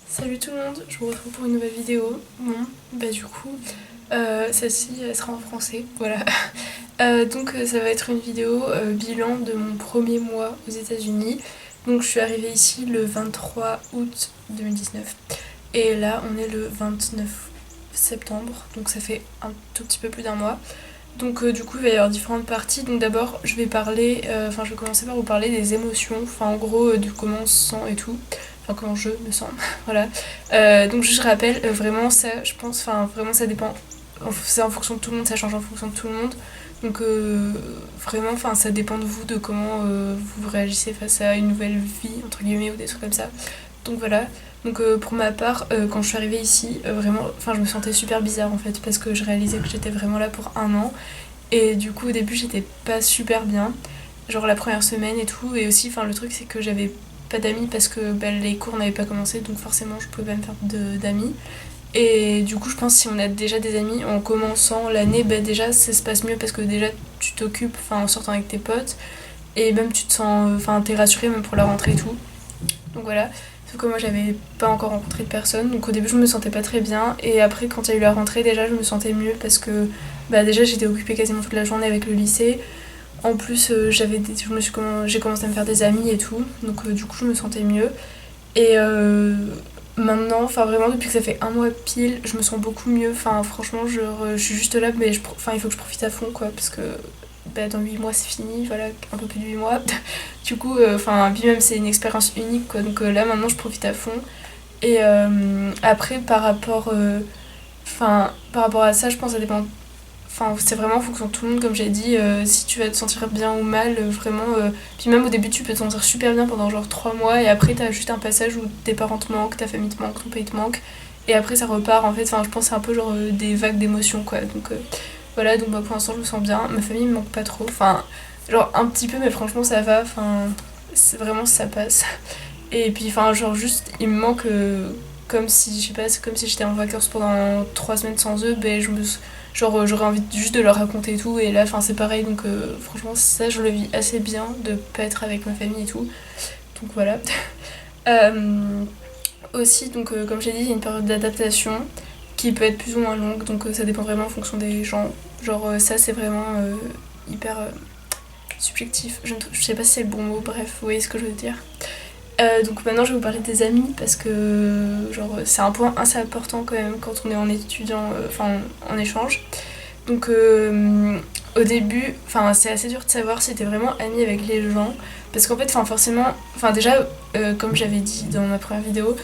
Salut tout le monde, je vous retrouve pour une nouvelle vidéo. Du coup, celle-ci elle sera en français, voilà. Ça va être une vidéo bilan de mon premier mois aux États-Unis. Donc je suis arrivée ici le 23 août 2019 et là on est le 29 septembre, donc ça fait un tout petit peu plus d'un mois. Du coup il va y avoir différentes parties. Donc d'abord je vais commencer par vous parler des émotions, enfin en gros de comment on se sent et tout. Enfin comment je me sens, voilà. Donc je rappelle, vraiment ça, je pense, enfin vraiment ça dépend. C'est en fonction de tout le monde, ça change en fonction de tout le monde. Vraiment, enfin ça dépend de vous, de comment vous réagissez face à une nouvelle vie, entre guillemets, ou des trucs comme ça. Donc voilà. Pour ma part, quand je suis arrivée ici, vraiment, enfin je me sentais super bizarre en fait, parce que je réalisais que j'étais vraiment là pour un an. Et du coup au début j'étais pas super bien, genre la première semaine et tout. Et aussi, enfin le truc c'est que j'avais pas d'amis parce que les cours n'avaient pas commencé, donc forcément je pouvais pas me faire d'amis. Et du coup je pense que si on a déjà des amis en commençant l'année, déjà ça se passe mieux parce que déjà tu t'occupes, enfin en sortant avec tes potes, et même tu te sens, enfin t'es rassuré même pour la rentrée et tout. Donc voilà. Sauf que moi j'avais pas encore rencontré de personne, donc au début je me sentais pas très bien, et après quand il y a eu la rentrée déjà je me sentais mieux parce que déjà j'étais occupée quasiment toute la journée avec le lycée. En plus j'ai commencé à me faire des amis et tout, du coup je me sentais mieux. Et maintenant, enfin vraiment depuis que ça fait un mois pile, je me sens beaucoup mieux. Enfin franchement je suis juste là, mais il faut que je profite à fond quoi, parce que dans 8 mois c'est fini, voilà, un peu plus de 8 mois. Du coup, puis même c'est une expérience unique quoi, là maintenant je profite à fond. Et après par rapport à ça, je pense que ça dépend. Enfin, c'est vraiment en fonction de tout le monde, comme j'ai dit. Si tu vas te sentir bien ou mal, vraiment. Puis même au début, tu peux te sentir super bien pendant genre 3 mois, et après, t'as juste un passage où tes parents te manquent, ta famille te manque, ton pays te manque, et après, ça repart en fait. Enfin, je pense que c'est un peu genre des vagues d'émotions quoi. Voilà, pour l'instant, je me sens bien. Ma famille me manque pas trop. Enfin, genre un petit peu, mais franchement, ça va. Enfin, c'est vraiment ça passe. Et puis, enfin, genre juste, il me manque. Comme si, je sais pas, c'est comme si j'étais en vacances pendant 3 semaines sans eux, genre j'aurais envie juste de leur raconter et tout. Et là, enfin, c'est pareil, franchement, ça, je le vis assez bien de pas être avec ma famille et tout. Donc voilà. Euh, Aussi, comme j'ai dit, il y a une période d'adaptation qui peut être plus ou moins longue, ça dépend vraiment en fonction des gens. Ça, c'est vraiment hyper subjectif. Je sais pas si c'est le bon mot, bref, vous voyez ce que je veux dire. Donc maintenant je vais vous parler des amis parce que c'est un point assez important quand même quand on est en étudiant, en échange. Donc au début, enfin c'est assez dur de savoir si t'es vraiment ami avec les gens, parce qu'en fait, enfin forcément, enfin déjà comme j'avais dit dans ma première vidéo,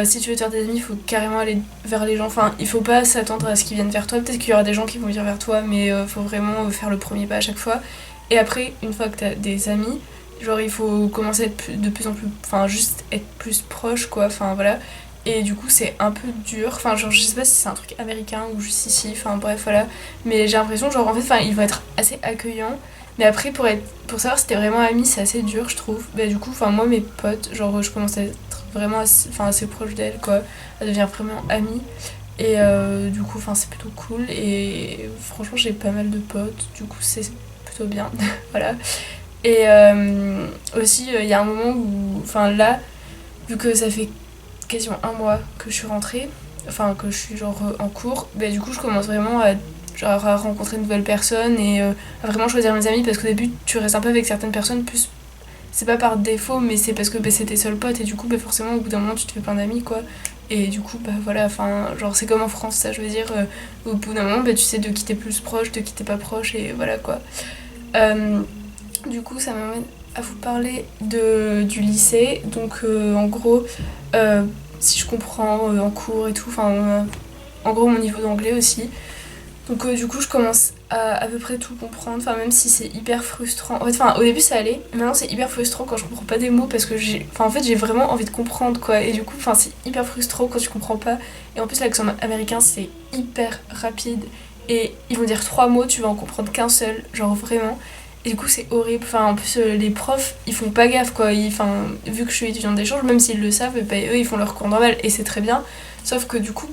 si tu veux te faire des amis, il faut carrément aller vers les gens. Enfin, il faut pas s'attendre à ce qu'ils viennent vers toi. Peut-être qu'il y aura des gens qui vont venir vers toi, mais faut vraiment faire le premier pas à chaque fois. Et après, une fois que t'as des amis, genre il faut commencer à être de plus en plus, enfin juste être plus proche quoi. Enfin voilà. Et du coup, c'est un peu dur. Enfin, genre, je sais pas si c'est un truc américain ou juste ici. Enfin, bref, voilà. Mais j'ai l'impression, genre, en fait, enfin, ils vont être assez accueillants. Mais après, pour savoir si t'es vraiment ami, c'est assez dur, je trouve. Du coup, enfin, moi, mes potes, genre, je commence à être vraiment assez proche d'elles, quoi. À devenir vraiment amie. Et du coup, enfin, c'est plutôt cool. Et franchement, j'ai pas mal de potes. Du coup, c'est plutôt bien. Voilà. Et aussi, il y a un moment où, enfin, là, vu que ça fait quasiment un mois que je suis rentrée, enfin que je suis genre en cours, du coup je commence vraiment à rencontrer de nouvelles personnes et à vraiment choisir mes amis, parce qu'au début tu restes un peu avec certaines personnes, plus c'est pas par défaut, mais c'est parce que c'est tes seuls potes, et du coup forcément au bout d'un moment tu te fais plein d'amis quoi. Et du coup voilà, enfin genre c'est comme en France, ça je veux dire, au bout d'un moment tu sais de qui t'es plus proche, de qui t'es pas proche, et voilà quoi. Euh, du coup ça m'amène à vous parler du lycée. En gros, euh, si je comprends en cours et tout, en gros mon niveau d'anglais aussi. Du coup je commence à peu près tout comprendre, enfin même si c'est hyper frustrant. En fait, au début ça allait, mais maintenant c'est hyper frustrant quand je comprends pas des mots, parce que j'ai vraiment envie de comprendre quoi. Et du coup c'est hyper frustrant quand tu comprends pas. Et en plus l'accent américain c'est hyper rapide, et ils vont dire 3 mots, tu vas en comprendre qu'un seul, genre vraiment. Et du coup c'est horrible. En plus les profs ils font pas gaffe quoi. Vu que je suis étudiante d'échange, même s'ils le savent, eux ils font leur cours normal et c'est très bien. Sauf que du coup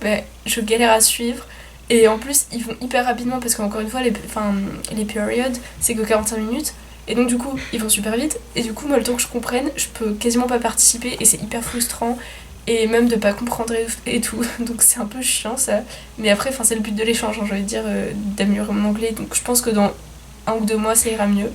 je galère à suivre. Et en plus, ils vont hyper rapidement, parce qu'encore une fois, les periods, c'est que 45 minutes. Et donc, du coup, ils vont super vite. Et du coup, moi, le temps que je comprenne, je peux quasiment pas participer, et c'est hyper frustrant. et même de pas comprendre et tout. Donc c'est un peu chiant ça. Mais après, enfin, c'est le but de l'échange, hein, j'ai envie de dire, d'améliorer mon anglais. Donc je pense que dans 1 ou 2 mois, ça ira mieux.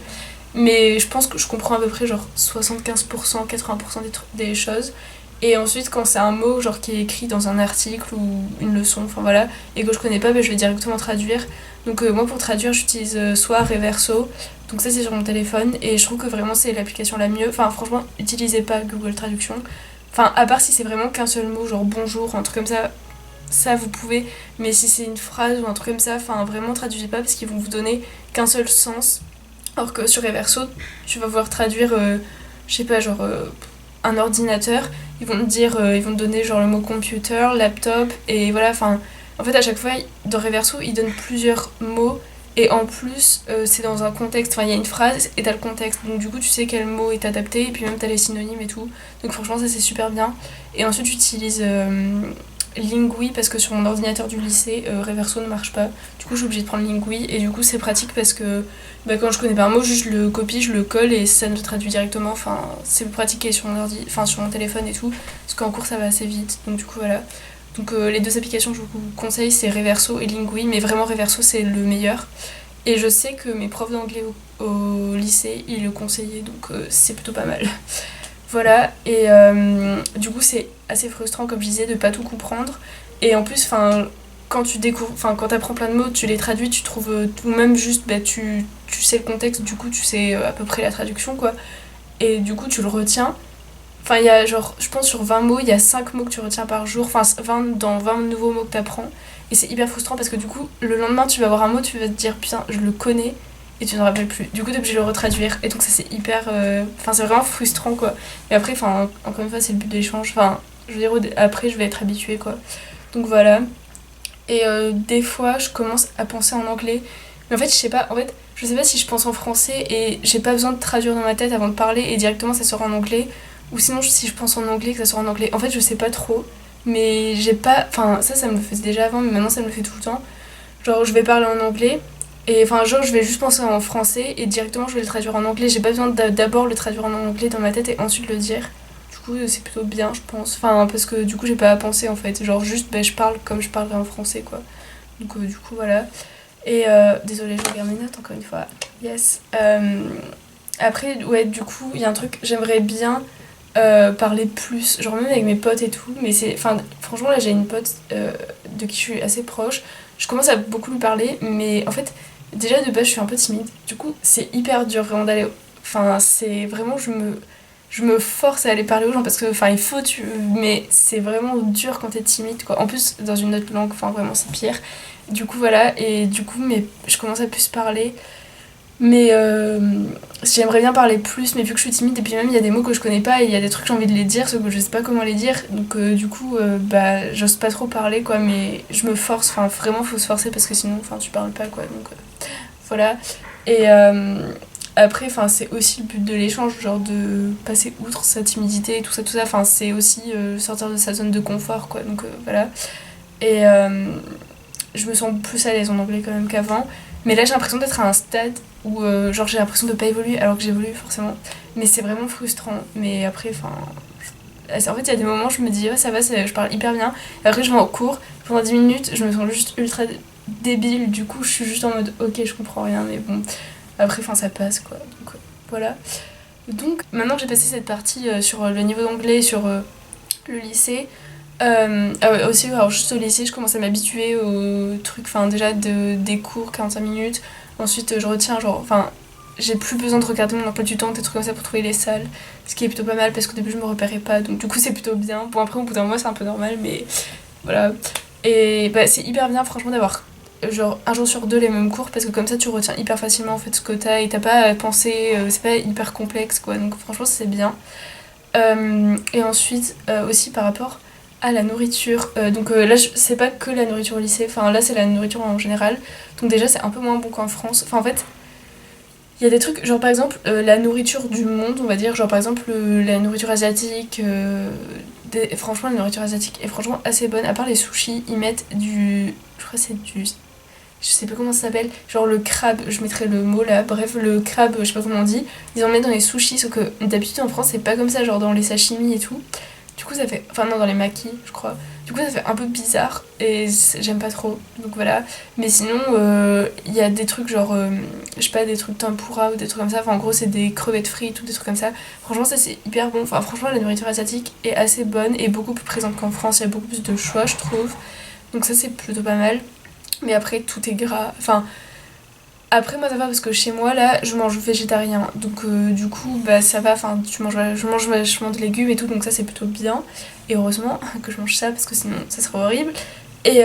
Mais je pense que je comprends à peu près genre 75%, 80% des choses. Et ensuite, quand c'est un mot genre qui est écrit dans un article ou une leçon, enfin voilà, et que je connais pas, bah, je vais directement traduire. Donc moi pour traduire, j'utilise soit Reverso, donc ça c'est sur mon téléphone, et je trouve que vraiment c'est l'application la mieux. Enfin franchement, utilisez pas Google Traduction. Enfin à part si c'est vraiment qu'un seul mot, genre bonjour, un truc comme ça vous pouvez. Mais si c'est une phrase ou un truc comme ça, enfin vraiment traduisez pas parce qu'ils vont vous donner qu'un seul sens. Alors que sur Reverso, tu vas pouvoir traduire, je sais pas, genre un ordinateur, ils vont te donner genre le mot computer, laptop, et voilà, enfin, en fait à chaque fois, dans Reverso, ils donnent plusieurs mots, et en plus, c'est dans un contexte, enfin il y a une phrase, et t'as le contexte, donc du coup tu sais quel mot est adapté, et puis même t'as les synonymes et tout, donc franchement ça c'est super bien. Et ensuite j'utilise Lingui parce que sur mon ordinateur du lycée, Reverso ne marche pas. Du coup, je suis obligée de prendre Lingui et du coup, c'est pratique parce que bah, quand je connais pas un mot, juste je le copie, je le colle et ça me le traduit directement. Enfin, c'est pratique sur mon ordi, enfin sur mon téléphone et tout, parce qu'en cours ça va assez vite. Donc du coup voilà. Donc les 2 applications que je vous conseille, c'est Reverso et Lingui, mais vraiment Reverso c'est le meilleur. Et je sais que mes profs d'anglais au lycée, ils le conseillaient, donc c'est plutôt pas mal. Voilà, et du coup c'est assez frustrant comme je disais de pas tout comprendre. Et en plus, enfin, quand tu découvres, enfin quand t'apprends plein de mots, tu les traduis, tu trouves tout même juste, bah, tu sais le contexte, du coup tu sais à peu près la traduction quoi. Et du coup tu le retiens. Enfin il y a genre, je pense sur 20 mots, il y a 5 mots que tu retiens par jour, enfin 20 dans 20 nouveaux mots que t'apprends. Et c'est hyper frustrant parce que du coup le lendemain tu vas avoir un mot, tu vas te dire putain je le connais et tu ne te rappelles plus. Du coup t'es obligé de le retraduire et donc ça c'est hyper, enfin c'est vraiment frustrant quoi. Mais après enfin encore une fois c'est le but de l'échange, enfin je veux dire après je vais être habituée quoi. Donc voilà. Et des fois je commence à penser en anglais. Mais en fait je sais pas, en fait je sais pas si je pense en français et j'ai pas besoin de traduire dans ma tête avant de parler et directement ça sort en anglais. Ou sinon si je pense en anglais que ça sort en anglais. En fait je sais pas trop. Mais j'ai pas. Enfin ça me le faisait déjà avant mais maintenant ça me le fait tout le temps. Genre je vais parler en anglais. Et enfin genre je vais juste penser en français et directement je vais le traduire en anglais. J'ai pas besoin d'abord le traduire en anglais dans ma tête et ensuite le dire. Du coup c'est plutôt bien je pense. Enfin parce que du coup j'ai pas à penser en fait. Genre juste je parle comme je parlerais en français quoi. Donc du coup voilà. Et désolée je regarde mes notes encore une fois. Yes. Après ouais du coup il y a un truc j'aimerais bien parler plus, genre même avec mes potes et tout, mais c'est, enfin franchement là j'ai une pote de qui je suis assez proche, je commence à beaucoup lui parler, mais en fait déjà de base je suis un peu timide, du coup c'est hyper dur vraiment d'aller, enfin c'est vraiment je me force à aller parler aux gens parce que enfin il faut mais c'est vraiment dur quand t'es timide quoi, en plus dans une autre langue, enfin vraiment c'est pire, du coup voilà, et du coup mais je commence à plus parler. Mais j'aimerais bien parler plus, mais vu que je suis timide, et puis même il y a des mots que je connais pas, et il y a des trucs que j'ai envie de les dire, sauf que je sais pas comment les dire, donc du coup, bah, j'ose pas trop parler, quoi, mais je me force, enfin vraiment faut se forcer parce que sinon, enfin tu parles pas, quoi, donc voilà. Et après, enfin c'est aussi le but de l'échange, genre de passer outre sa timidité et tout ça, enfin c'est aussi sortir de sa zone de confort, quoi, donc voilà. Et je me sens plus à l'aise en anglais quand même qu'avant. Mais là, j'ai l'impression d'être à un stade où genre j'ai l'impression de pas évoluer alors que j'évolue forcément. Mais c'est vraiment frustrant. Mais après, enfin. En fait, il y a des moments où je me dis, ouais, ça va, je parle hyper bien. Et après, je vais en cours. Pendant 10 minutes, je me sens juste ultra débile. Du coup, je suis juste en mode, ok, je comprends rien. Mais bon, après, enfin, ça passe quoi. Donc voilà. Donc maintenant que j'ai passé cette partie sur le niveau d'anglais, sur le lycée. Ah ouais, aussi, alors juste au lycée, je commence à m'habituer aux trucs, enfin déjà des cours 45 minutes. Ensuite, je retiens, genre, enfin, j'ai plus besoin de regarder mon emploi du temps, des trucs comme ça pour trouver les salles. Ce qui est plutôt pas mal parce qu'au début, je me repérais pas, donc du coup, c'est plutôt bien. Bon, après, au bout d'un mois, c'est un peu normal, mais voilà. Et bah, c'est hyper bien, franchement, d'avoir genre un jour sur deux les mêmes cours parce que comme ça, tu retiens hyper facilement en fait ce que t'as et t'as pas à penser, c'est pas hyper complexe quoi, donc franchement, c'est bien. Et ensuite, aussi par rapport à la nourriture. Donc là, c'est pas que la nourriture au lycée, enfin là, c'est la nourriture en général. Donc déjà, c'est un peu moins bon qu'en France. Enfin, en fait, il y a des trucs, genre par exemple, la nourriture du monde, on va dire, genre par exemple, la nourriture asiatique. Franchement, la nourriture asiatique est franchement assez bonne. À part les sushis, ils mettent du. Je crois que c'est du. Je sais pas comment ça s'appelle, genre le crabe, je mettrai le mot là, bref, le crabe, je sais pas comment on dit, ils en mettent dans les sushis, sauf que d'habitude en France c'est pas comme ça, genre dans les sashimi et tout. Du coup, ça fait. Enfin, non, dans les maquis, je crois. Du coup, ça fait un peu bizarre et j'aime pas trop. Donc voilà. Mais sinon, il y a des trucs genre. Je sais pas, des trucs tempura ou des trucs comme ça. Enfin, en gros, c'est des crevettes frites ou des trucs comme ça. Franchement, ça c'est hyper bon. Enfin, franchement, la nourriture asiatique est assez bonne et beaucoup plus présente qu'en France. Il y a beaucoup plus de choix, je trouve. Donc ça, c'est plutôt pas mal. Mais après, tout est gras. Enfin, après, moi ça va parce que chez moi là, je mange végétarien. Donc, du coup, bah ça va. Enfin, je mange vachement de légumes et tout. Donc, ça c'est plutôt bien. Et heureusement que je mange ça parce que sinon ça serait horrible. Et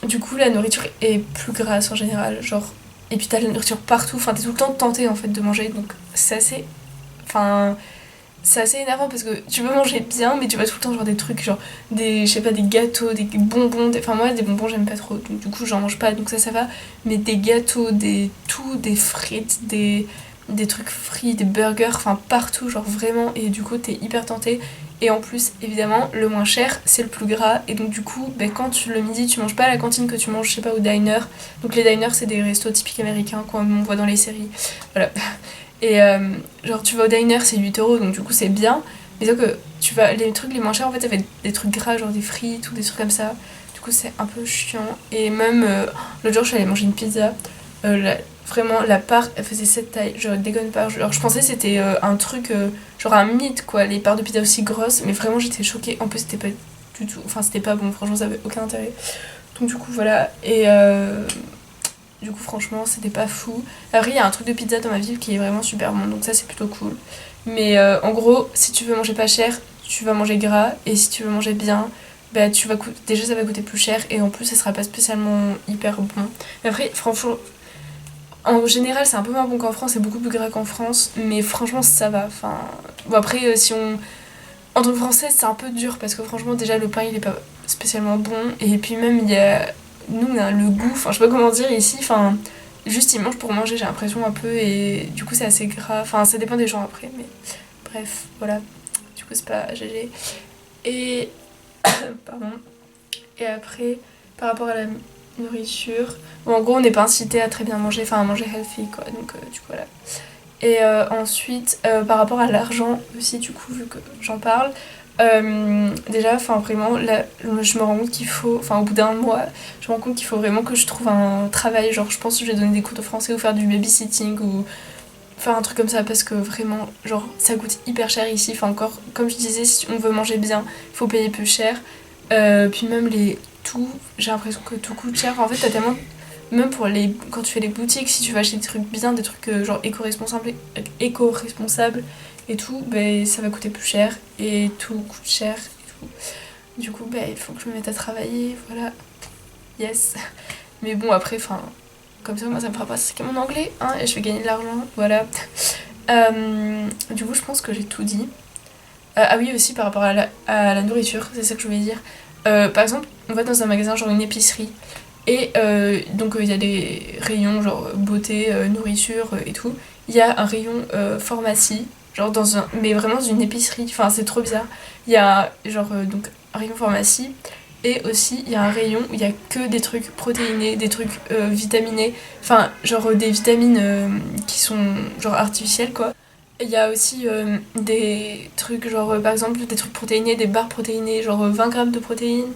du coup, la nourriture est plus grasse en général. Genre, et puis t'as la nourriture partout. Enfin, t'es tout le temps tenté en fait de manger. Donc, c'est assez. Enfin, c'est assez énervant parce que tu veux manger bien, mais tu vas tout le temps genre des trucs, genre des, je sais pas, des gâteaux, des bonbons. Enfin, moi, des bonbons, j'aime pas trop. Donc, du coup, j'en mange pas. Donc, ça va. Mais des gâteaux, des frites, des trucs frits, des burgers, enfin, partout, genre vraiment. Et du coup, t'es hyper tenté. Et en plus, évidemment, le moins cher, c'est le plus gras. Et donc, du coup, ben, quand le midi, tu manges pas à la cantine que tu manges, je sais pas, au diner. Donc, les diners, c'est des restos typiques américains, comme on voit dans les séries. Voilà. Et genre, tu vas au diner, c'est 8 € donc du coup, c'est bien. Mais sauf que tu vas, les trucs les moins chers, en fait, ça fait des trucs gras, genre des frites ou des trucs comme ça. Du coup, c'est un peu chiant. Et même, l'autre jour, je suis allée manger une pizza. Vraiment, la part, elle faisait cette taille. Je déconne pas. Genre, je pensais que c'était un truc, genre un mythe, quoi. Les parts de pizza aussi grosses. Mais vraiment, j'étais choquée. En plus, c'était pas du tout. Enfin, c'était pas bon. Franchement, ça avait aucun intérêt. Donc, du coup, voilà. Et du coup, franchement, c'était pas fou. Après, il y a un truc de pizza dans ma ville qui est vraiment super bon, donc ça, c'est plutôt cool. Mais en gros, si tu veux manger pas cher, tu vas manger gras, et si tu veux manger bien, bah tu vas déjà ça va coûter plus cher, et en plus, ça sera pas spécialement hyper bon. Mais après, franchement, en général, c'est un peu moins bon qu'en France, c'est beaucoup plus gras qu'en France, mais franchement, ça va. Enfin, bon, après, si on. En tant que française, c'est un peu dur, parce que franchement, déjà, le pain, il est pas spécialement bon, et puis même, il y a nous on a le goût, enfin je sais pas comment dire ici, enfin juste ils mangent pour manger j'ai l'impression un peu et du coup c'est assez gras, enfin ça dépend des gens après mais bref voilà, du coup c'est pas GG. Et pardon. Et après par rapport à la nourriture, bon, en gros on n'est pas incité à très bien manger, enfin à manger healthy quoi, donc du coup voilà. Et ensuite par rapport à l'argent aussi du coup vu que j'en parle, déjà, enfin vraiment, là, je me rends compte qu'il faut, enfin au bout d'un mois, je me rends compte qu'il faut vraiment que je trouve un travail, genre je pense que je vais donner des cours de français ou faire du babysitting ou faire un truc comme ça parce que vraiment, genre ça coûte hyper cher ici, enfin encore, comme je disais, si on veut manger bien, il faut payer plus cher. Puis même tout, j'ai l'impression que tout coûte cher, en fait t'as tellement, même pour quand tu fais les boutiques, si tu vas acheter des trucs bien, des trucs genre éco-responsables et tout, ben, ça va coûter plus cher et tout coûte cher et tout. Du coup, ben, il faut que je me mette à travailler, voilà. Yes. Mais bon, après, enfin, comme ça, moi, ça me fera pratiquer mon anglais, hein, et je vais gagner de l'argent, voilà. Du coup, je pense que j'ai tout dit. Ah oui, aussi par rapport à la nourriture, c'est ça que je voulais dire. Par exemple, on va dans un magasin, genre une épicerie, et donc il y a des rayons genre beauté, nourriture et tout. Il y a un rayon pharmacie, genre dans un. Mais vraiment dans une épicerie, enfin c'est trop bizarre. Il y a genre donc un rayon pharmacie et aussi il y a un rayon où il y a que des trucs protéinés, des trucs vitaminés, enfin genre des vitamines qui sont genre artificielles quoi. Il y a aussi des trucs genre par exemple des trucs protéinés, des barres protéinées, genre 20 grammes de protéines.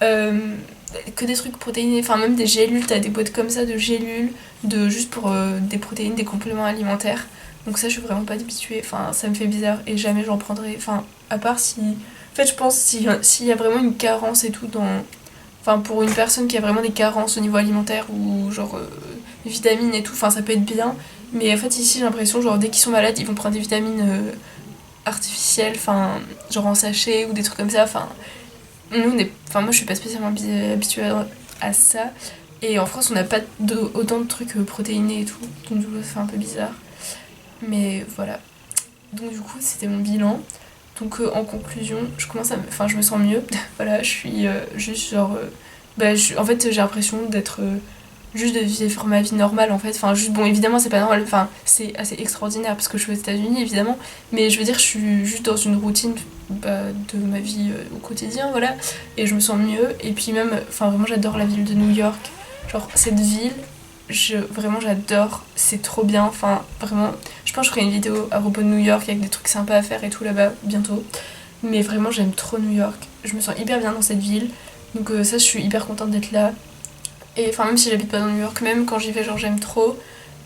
euh, que des trucs protéinés, enfin même des gélules, t'as des boîtes comme ça de gélules, juste pour des protéines, des compléments alimentaires. Donc ça je suis vraiment pas habituée, enfin ça me fait bizarre et jamais j'en prendrai, enfin à part si... En fait je pense s'il y a vraiment une carence et tout dans... Enfin pour une personne qui a vraiment des carences au niveau alimentaire ou genre vitamines et tout, enfin ça peut être bien. Mais en fait ici j'ai l'impression genre dès qu'ils sont malades ils vont prendre des vitamines artificielles, enfin genre en sachet ou des trucs comme ça, enfin nous, enfin, moi je suis pas spécialement habituée à ça. Et en France, on n'a pas autant de trucs protéinés et tout. Donc du coup, ça fait un peu bizarre. Mais voilà. Donc du coup, c'était mon bilan. Donc en conclusion, enfin, je me sens mieux. Voilà, je suis juste genre... bah, en fait, j'ai l'impression d'être... juste de vivre ma vie normale en fait. Enfin, juste, bon, évidemment, c'est pas normal. Enfin, c'est assez extraordinaire parce que je suis aux États-Unis évidemment. Mais je veux dire, je suis juste dans une routine bah, de ma vie au quotidien, voilà. Et je me sens mieux. Et puis même, enfin, vraiment, j'adore la ville de New York. Genre, cette ville, vraiment, j'adore. C'est trop bien. Enfin, vraiment, je pense que je ferai une vidéo à propos de New York avec des trucs sympas à faire et tout là-bas bientôt. Mais vraiment, j'aime trop New York. Je me sens hyper bien dans cette ville. Donc ça, je suis hyper contente d'être là. Et enfin, même si j'habite pas dans New York, même quand j'y vais, genre j'aime trop.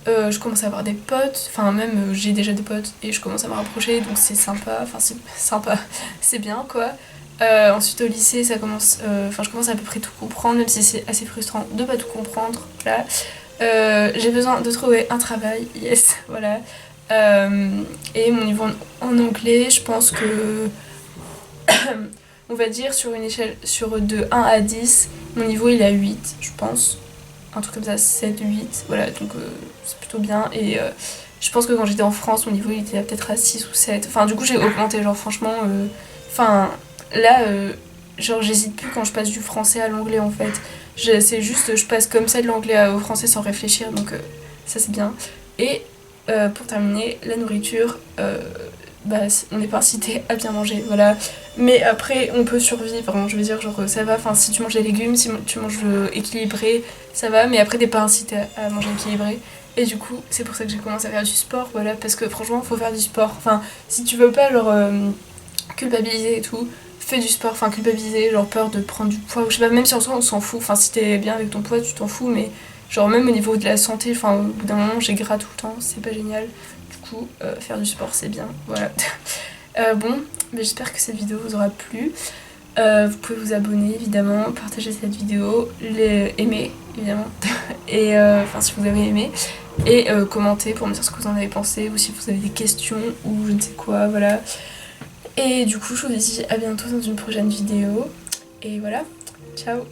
Je commence à avoir des potes, enfin même j'ai déjà des potes et je commence à me rapprocher, donc c'est sympa, enfin c'est sympa, c'est bien quoi. Ensuite au lycée ça commence, enfin je commence à peu près tout comprendre, même si c'est assez frustrant de pas tout comprendre, voilà. J'ai besoin de trouver un travail, yes, voilà. Et mon niveau en anglais, je pense que on va dire sur une échelle de 1 à 10, mon niveau il est à 8, je pense. Un truc comme ça, 7, 8, voilà, donc c'est plutôt bien. Et je pense que quand j'étais en France, mon niveau il était peut-être à 6 ou 7. Enfin, du coup, j'ai augmenté, genre franchement. Enfin, là, genre j'hésite plus quand je passe du français à l'anglais en fait. C'est juste, je passe comme ça de l'anglais au français sans réfléchir, donc ça c'est bien. Et pour terminer, la nourriture, bah, on n'est pas incité à bien manger, voilà. Mais après, on peut survivre, hein, je veux dire, genre ça va, enfin, si tu manges des légumes, si tu manges équilibré, ça va, mais après, t'es pas incité à manger équilibré. Et du coup, c'est pour ça que j'ai commencé à faire du sport, voilà, parce que franchement, faut faire du sport. Enfin, si tu veux pas, genre, culpabiliser et tout, fais du sport, enfin, culpabiliser, genre, peur de prendre du poids, ou je sais pas, même si en soi, on s'en fout, enfin, si t'es bien avec ton poids, tu t'en fous, mais genre, même au niveau de la santé, enfin, au bout d'un moment, j'ai gras tout le temps, c'est pas génial. Du coup, faire du sport, c'est bien, voilà. Bon, mais j'espère que cette vidéo vous aura plu. Vous pouvez vous abonner évidemment, partager cette vidéo, aimer évidemment, et enfin si vous avez aimé, et commenter pour me dire ce que vous en avez pensé, ou si vous avez des questions, ou je ne sais quoi, voilà. Et du coup, je vous dis à bientôt dans une prochaine vidéo, et voilà, ciao!